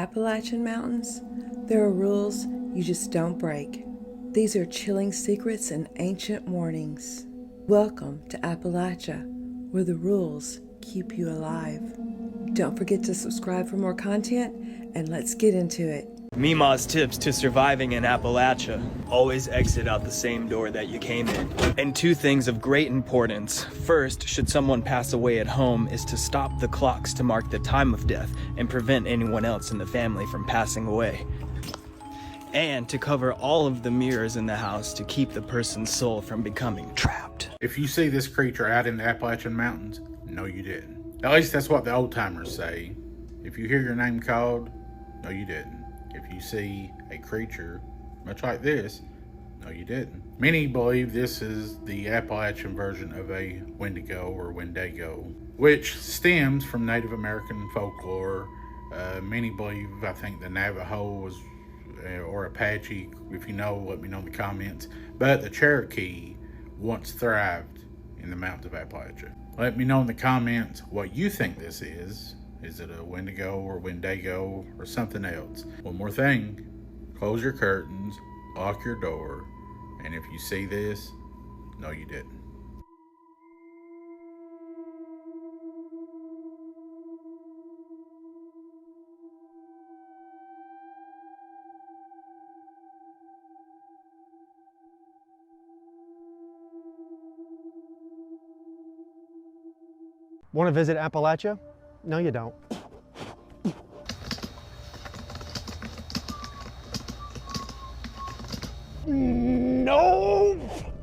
Appalachian Mountains, there are rules you just don't break. These are chilling secrets and ancient warnings. Welcome to Appalachia, where the rules keep you alive. Don't forget to subscribe for more content, and let's get into it. Mima's tips to surviving in Appalachia. Always exit out the same door that you came in. And two things of great importance. First, should someone pass away at home, is to stop the clocks to mark the time of death and prevent anyone else in the family from passing away. And to cover all of the mirrors in the house to keep the person's soul from becoming trapped. If you see this creature out in the Appalachian Mountains, no you didn't. At least that's what the old timers say. If you hear your name called, no you didn't. If you see a creature much like this, no you didn't. Many believe this is the Appalachian version of a Wendigo or Wendigo, which stems from Native American folklore. Many believe, I think, the Navajo was or Apache. If you know, let me know in the comments. But the Cherokee once thrived in the mountains of Appalachia. Let me know in the comments what you think this is. Is it a Wendigo or Wendigo or something else? One more thing, close your curtains, lock your door, and if you see this, no you didn't. Want to visit Appalachia? No, you don't. No!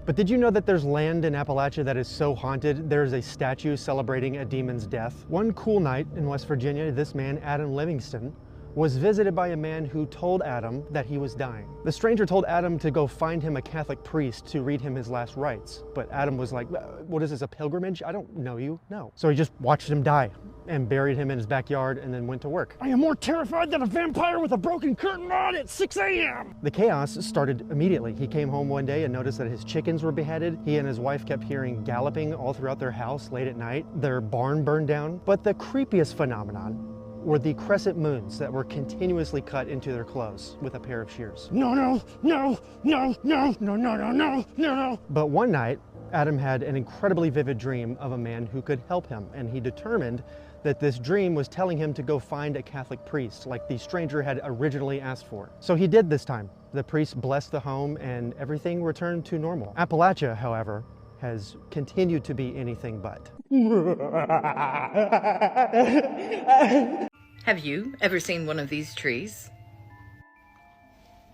But did you know that there's land in Appalachia that is so haunted, there's a statue celebrating a demon's death? One cool night in West Virginia, this man, Adam Livingston, was visited by a man who told Adam that he was dying. The stranger told Adam to go find him a Catholic priest to read him his last rites. But Adam was like, what is this, a pilgrimage? I don't know you, no. So he just watched him die and buried him in his backyard and then went to work. I am more terrified than a vampire with a broken curtain rod at 6 a.m. The chaos started immediately. He came home one day and noticed that his chickens were beheaded. He and his wife kept hearing galloping all throughout their house late at night. Their barn burned down. But the creepiest phenomenon were the crescent moons that were continuously cut into their clothes with a pair of shears. No, no, no, no, no, no, no, no, no, no. But one night, Adam had an incredibly vivid dream of a man who could help him, and he determined that this dream was telling him to go find a Catholic priest, like the stranger had originally asked for. So he did this time. The priest blessed the home, and everything returned to normal. Appalachia, however, has continued to be anything but. Have you ever seen one of these trees?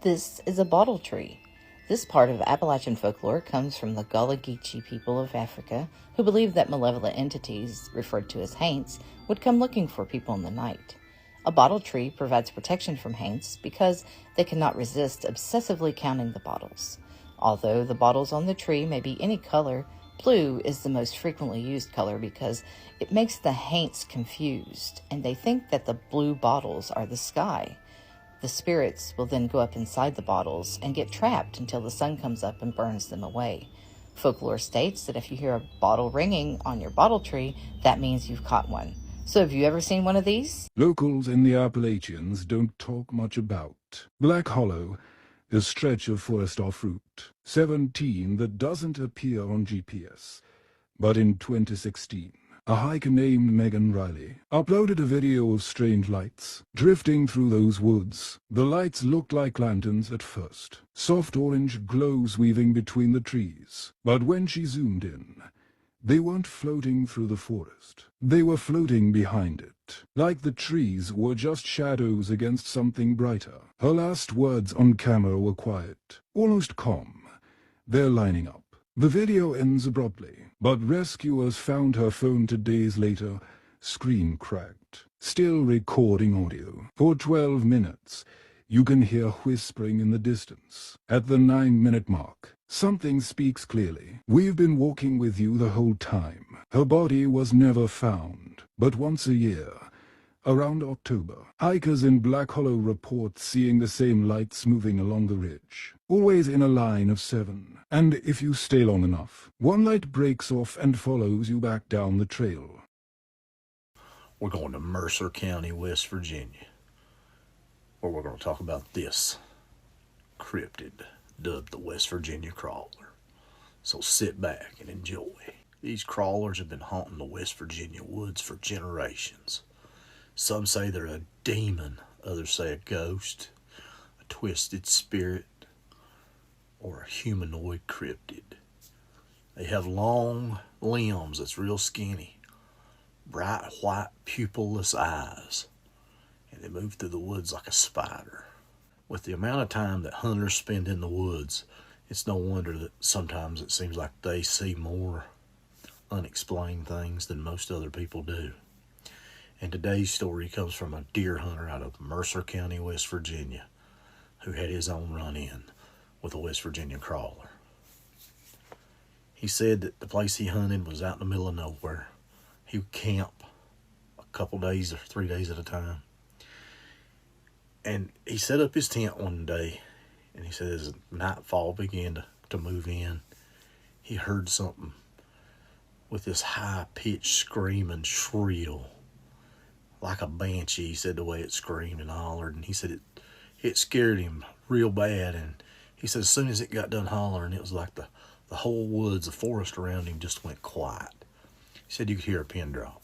This is a bottle tree. This part of Appalachian folklore comes from the Gullah Geechee people of Africa, who believed that malevolent entities, referred to as haints, would come looking for people in the night. A bottle tree provides protection from haints because they cannot resist obsessively counting the bottles. Although the bottles on the tree may be any color, blue is the most frequently used color because it makes the haints confused, and they think that the blue bottles are the sky. The spirits will then go up inside the bottles and get trapped until the sun comes up and burns them away. Folklore states that if you hear a bottle ringing on your bottle tree, that means you've caught one. So have you ever seen one of these? Locals in the Appalachians don't talk much about Black Hollow, a stretch of forest off Route 17 that doesn't appear on GPS. But in 2016, a hiker named Megan Riley uploaded a video of strange lights drifting through those woods. The lights looked like lanterns at first, soft orange glows weaving between the trees. But when she zoomed in, they weren't floating through the forest. They were floating behind it, like the trees were just shadows against something brighter. Her last words on camera were quiet, almost calm. They're lining up. The video ends abruptly, but rescuers found her phone 2 days later, screen cracked, still recording audio. For 12 minutes, you can hear whispering in the distance. At the 9-minute mark, something speaks clearly. We've been walking with you the whole time. Her body was never found, but once a year, around October, hikers in Black Hollow report seeing the same lights moving along the ridge, always in a line of 7. And if you stay long enough, one light breaks off and follows you back down the trail. We're going to Mercer County, West Virginia. where we're going to talk about this cryptid dubbed the West Virginia Crawler. So sit back and enjoy. These crawlers have been haunting the West Virginia woods for generations. Some say they're a demon, others say a ghost, a twisted spirit, or a humanoid cryptid. They have long limbs that's real skinny, bright white pupilless eyes, and they move through the woods like a spider. With the amount of time that hunters spend in the woods, it's no wonder that sometimes it seems like they see more unexplained things than most other people do. And today's story comes from a deer hunter out of Mercer County, West Virginia, who had his own run-in with a West Virginia crawler. He said that the place he hunted was out in the middle of nowhere. He would camp a couple days or 3 days at a time. And he set up his tent one day, and he said as nightfall began to move in, he heard something with this high-pitched screaming shrill, like a banshee. He said the way it screamed and hollered, and he said it scared him real bad. And he said as soon as it got done hollering, it was like the whole woods, the forest around him just went quiet. He said you could hear a pin drop.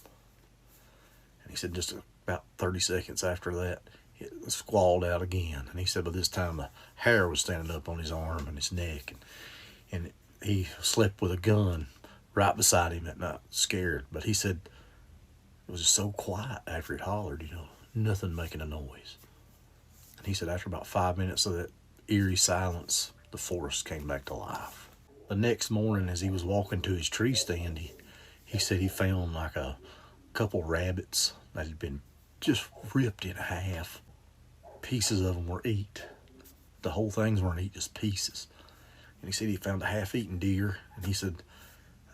And he said just about 30 seconds after that, it squalled out again. And he said by this time the hair was standing up on his arm and his neck. And he slept with a gun right beside him at night, scared. But he said it was just so quiet after it hollered, nothing making a noise. And he said after about 5 minutes of that eerie silence, the forest came back to life. The next morning, as he was walking to his tree stand, he said he found like a couple rabbits that had been just ripped in half. Pieces of them were eat. The whole things weren't eat, just pieces. And he said he found a half-eaten deer, and he said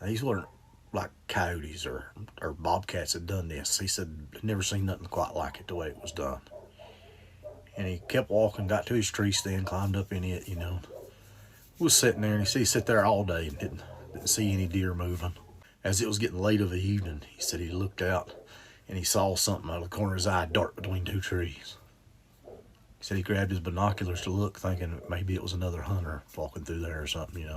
these weren't like coyotes or bobcats had done this. He said he'd never seen nothing quite like it the way it was done. And he kept walking, got to his tree stand, climbed up in it, was sitting there, and he sat there all day and didn't see any deer moving. As it was getting late of the evening, he said he looked out and he saw something out of the corner of his eye dart between two trees. He said he grabbed his binoculars to look, thinking maybe it was another hunter walking through there or something, He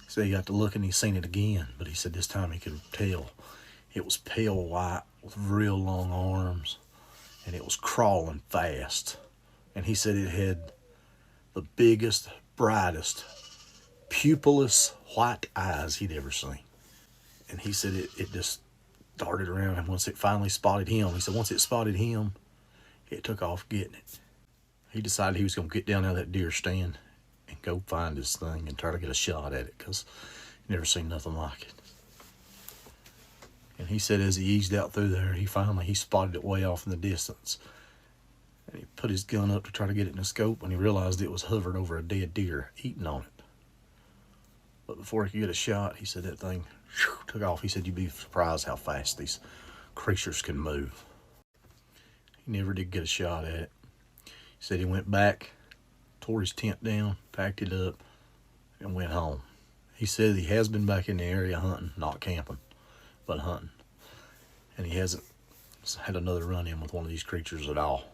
said he got to look and he seen it again, but he said this time he could tell. It was pale white with real long arms, and it was crawling fast. And he said it had the biggest, brightest, pupilless white eyes he'd ever seen. And he said it just darted around, and once it finally spotted him, he said once it spotted him, it took off getting it. He decided he was going to get down out of that deer stand and go find this thing and try to get a shot at it, because he'd never seen nothing like it. And he said as he eased out through there, he spotted it way off in the distance. And he put his gun up to try to get it in the scope, and he realized it was hovered over a dead deer, eating on it. But before he could get a shot, he said that thing took off. He said you'd be surprised how fast these creatures can move. He never did get a shot at it. He said he went back, tore his tent down, packed it up, and went home. He said he has been back in the area hunting, not camping, but hunting. And he hasn't had another run-in with one of these creatures at all.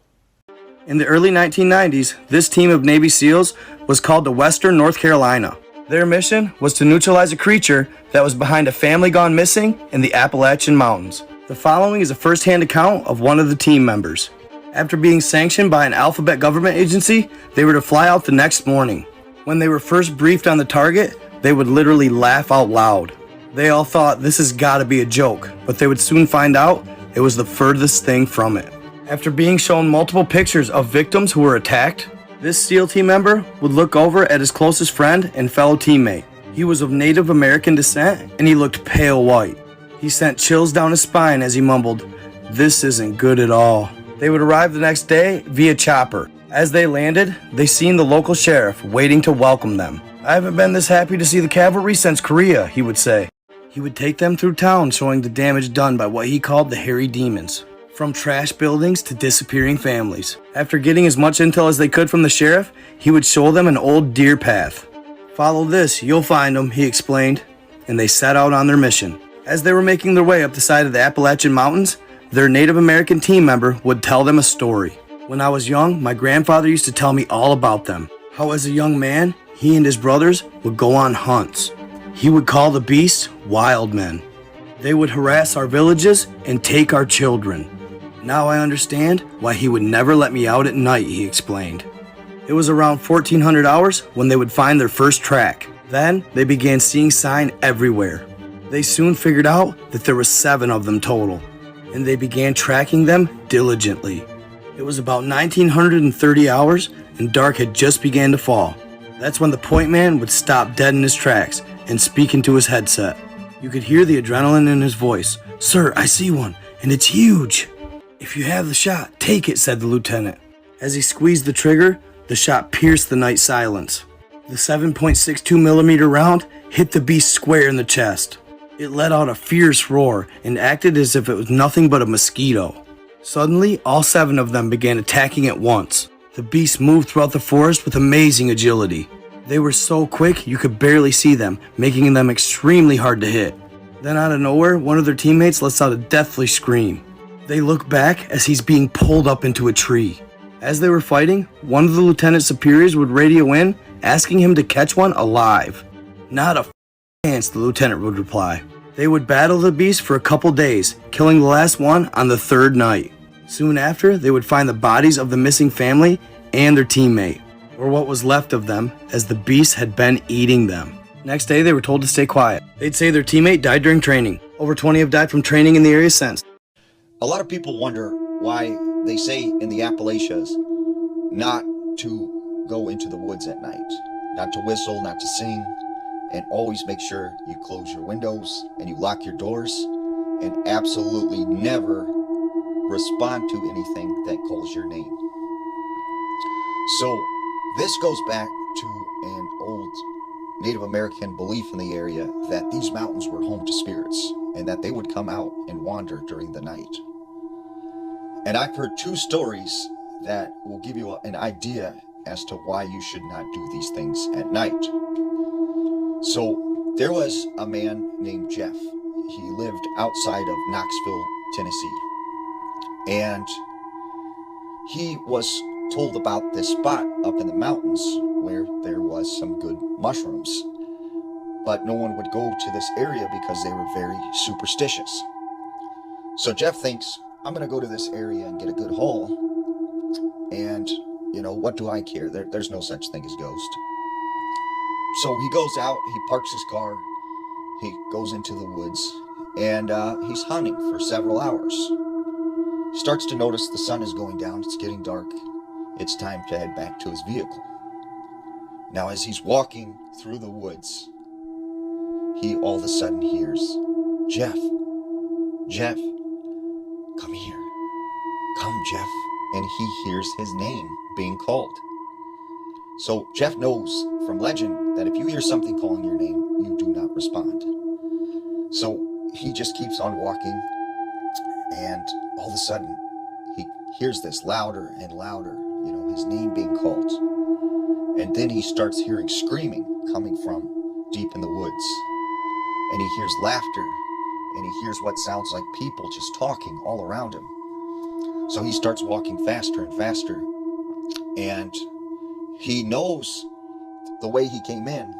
In the early 1990s, this team of Navy SEALs was called to Western North Carolina. Their mission was to neutralize a creature that was behind a family gone missing in the Appalachian Mountains. The following is a first-hand account of one of the team members. After being sanctioned by an alphabet government agency, they were to fly out the next morning. When they were first briefed on the target, they would literally laugh out loud. They all thought this has got to be a joke, but they would soon find out it was the furthest thing from it. After being shown multiple pictures of victims who were attacked, this SEAL team member would look over at his closest friend and fellow teammate. He was of Native American descent, and he looked pale white. He sent chills down his spine as he mumbled, "This isn't good at all." They would arrive the next day via chopper. As they landed, they seen the local sheriff waiting to welcome them. "I haven't been this happy to see the cavalry since Korea," he would say. He would take them through town showing the damage done by what he called the hairy demons. From trash buildings to disappearing families. After getting as much intel as they could from the sheriff, he would show them an old deer path. "Follow this, you'll find them," he explained, and they set out on their mission. As they were making their way up the side of the Appalachian Mountains, their Native American team member would tell them a story. When I was young, my grandfather used to tell me all about them. How as a young man, he and his brothers would go on hunts. He would call the beasts wild men. They would harass our villages and take our children. Now I understand why he would never let me out at night, he explained. It was around 1400 hours when they would find their first track. Then they began seeing sign everywhere. They soon figured out that there were 7 of them total, and they began tracking them diligently. It was about 1930 hours and dark had just began to fall. That's when the point man would stop dead in his tracks and speak into his headset. You could hear the adrenaline in his voice. "Sir, I see one, and it's huge." "If you have the shot, take it," said the lieutenant. As he squeezed the trigger, the shot pierced the night silence. The 7.62 millimeter round hit the beast square in the chest. It let out a fierce roar and acted as if it was nothing but a mosquito. Suddenly, all 7 of them began attacking at once. The beast moved throughout the forest with amazing agility. They were so quick you could barely see them, making them extremely hard to hit. Then out of nowhere, one of their teammates lets out a deathly scream. They look back as he's being pulled up into a tree. As they were fighting, one of the lieutenant's superiors would radio in, asking him to catch one alive. "Not a chance," the lieutenant would reply. They would battle the beast for a couple days, killing the last one on the 3rd night. Soon after, they would find the bodies of the missing family and their teammate, or what was left of them, as the beast had been eating them. Next day, they were told to stay quiet. They'd say their teammate died during training. Over 20 have died from training in the area since. A lot of people wonder why they say in the Appalachias not to go into the woods at night, not to whistle, not to sing, and always make sure you close your windows and you lock your doors and absolutely never respond to anything that calls your name. So this goes back to an old Native American belief in the area that these mountains were home to spirits and that they would come out and wander during the night. And I've heard 2 stories that will give you an idea as to why you should not do these things at night. So there was a man named Jeff. He lived outside of Knoxville, Tennessee. And he was told about this spot up in the mountains where there was some good mushrooms. But no one would go to this area because they were very superstitious. So Jeff thinks, I'm going to go to this area and get a good haul. And, what do I care? There's no such thing as ghost. So he goes out, he parks his car, he goes into the woods, and he's hunting for several hours. He starts to notice the sun is going down, it's getting dark. It's time to head back to his vehicle. Now, as he's walking through the woods, he all of a sudden hears, Jeff, come here. Come, Jeff. And he hears his name being called. So Jeff knows from legend that if you hear something calling your name, you do not respond. So he just keeps on walking, and all of a sudden he hears this louder and louder, his name being called. And then he starts hearing screaming coming from deep in the woods. And he hears laughter, and he hears what sounds like people just talking all around him. So he starts walking faster and faster, and he knows the way he came in,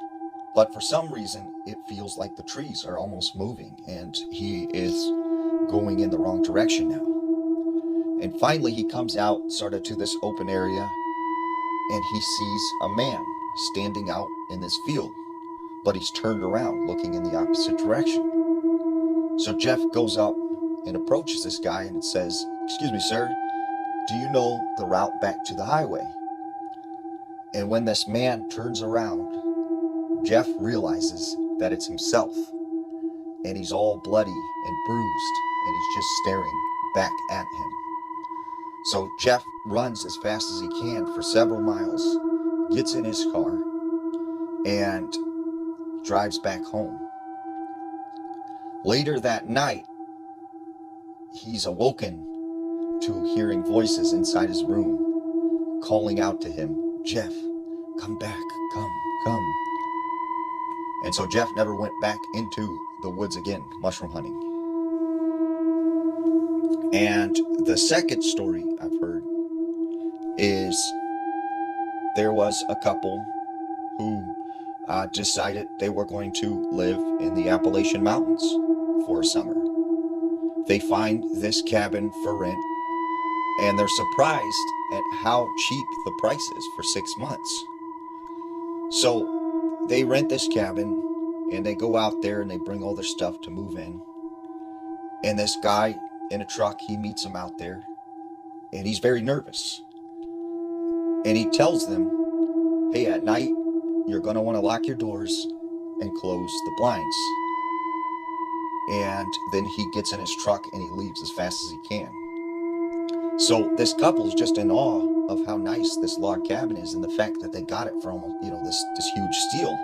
but for some reason it feels like the trees are almost moving, and he is going in the wrong direction now. And finally he comes out sort of to this open area, and he sees a man standing out in this field, but he's turned around looking in the opposite direction. So Jeff goes up and approaches this guy and says, "Excuse me, sir, do you know the route back to the highway?" And when this man turns around, Jeff realizes that it's himself, and he's all bloody and bruised, and he's just staring back at him. So Jeff runs as fast as he can for several miles, gets in his car, and drives back home. Later that night, he's awoken to hearing voices inside his room calling out to him, "Jeff, come back, come." And so Jeff never went back into the woods again, mushroom hunting. And the second story I've heard is there was a couple who decided they were going to live in the Appalachian Mountains for a summer. They find this cabin for rent, and they're surprised at how cheap the price is for 6 months. So they rent this cabin, and they go out there and they bring all their stuff to move in. And this guy in a truck, he meets them out there, and he's very nervous. And he tells them, hey, at night, you're going to want to lock your doors and close the blinds. And then he gets in his truck and he leaves as fast as he can. So this couple is just in awe of how nice this log cabin is and the fact that they got it from, this huge steal.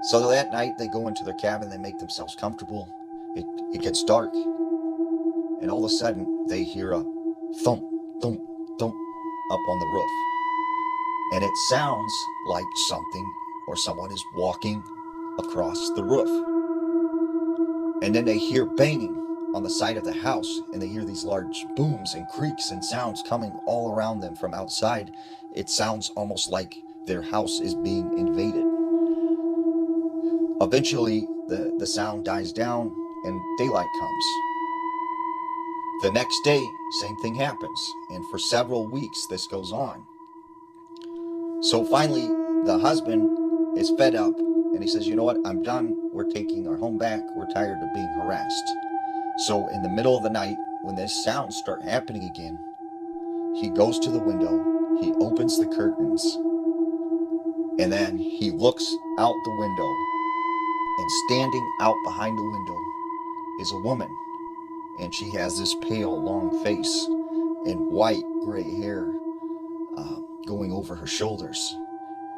So that night they go into their cabin, they make themselves comfortable. It gets dark, and all of a sudden they hear a thump, thump, thump up on the roof. And it sounds like something or someone is walking across the roof. And then they hear banging on the side of the house, and they hear these large booms and creaks and sounds coming all around them from outside. It sounds almost like their house is being invaded. Eventually, the sound dies down and daylight comes. The next day, same thing happens, and for several weeks this goes on. So finally, the husband is fed up, and he says, you know what, I'm done. We're taking our home back. We're tired of being harassed. So in the middle of the night, when these sounds start happening again, he goes to the window, he opens the curtains, and then he looks out the window, and standing out behind the window is a woman. And she has this pale, long face and white, gray hair going over her shoulders.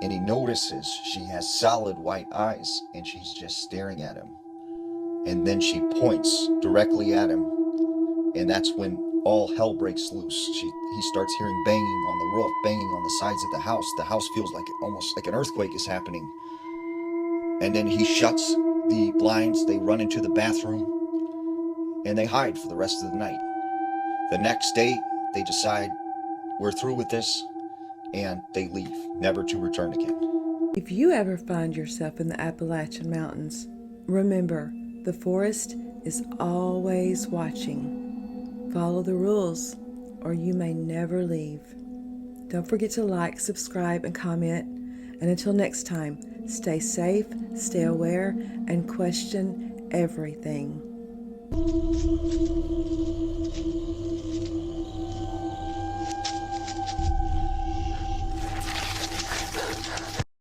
And he notices she has solid white eyes, and she's just staring at him. And then she points directly at him, and that's when all hell breaks loose. He starts hearing banging on the roof, banging on the sides of the house. The house feels like almost like an earthquake is happening. And then he shuts the blinds, they run into the bathroom, and they hide for the rest of the night. The next day, they decide, we're through with this, and they leave, never to return again. If you ever find yourself in the Appalachian Mountains, remember, the forest is always watching. Follow the rules, or you may never leave. Don't forget to like, subscribe, and comment. And until next time, stay safe, stay aware, and question everything.